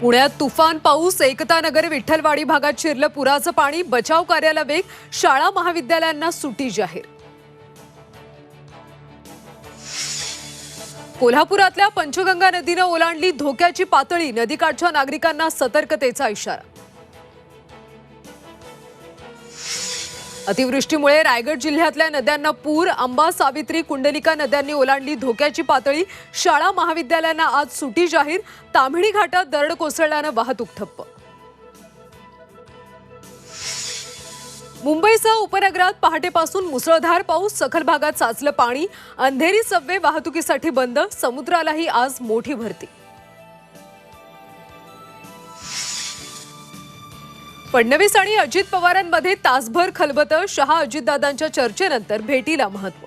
पुण्यात तुफान पाऊस, एकता नगर विठ्ठलवाडी भागात शिरलं पुराचं पाणी, बचाव कार्याला वेग, शाळा महाविद्यालयांना सुट्टी जाहीर. कोल्हापुरातल्या पंचगंगा नदीनं ओलांडली धोक्याची पातळी, नदीकाठच्या नागरिकांना सतर्कतेचा इशारा. अतिवृष्टीमुळे रायगड जिल्ह्यातल्या नद्यांना पूर, अंबा, सावित्री, कुंडलिका नद्यांनी ओलांडली धोक्याची पातळी, शाळा महाविद्यालयांना आज सुट्टी जाहीर. ताम्हिणी घाटात दरड कोसळल्यानं वाहतूक ठप्प. मुंबईसह उपनगरात पहाटेपासून मुसळधार पाऊस, सखल भागात साचलं पाणी, अंधेरी सबवे वाहतुकीसाठी बंद, समुद्रालाही आज मोठी भरती. फडणवीस आणि अजित पवारांमध्ये तासभर खलबतं, शहा अजितदादांच्या चर्चेनंतर भेटीला महत्त्व.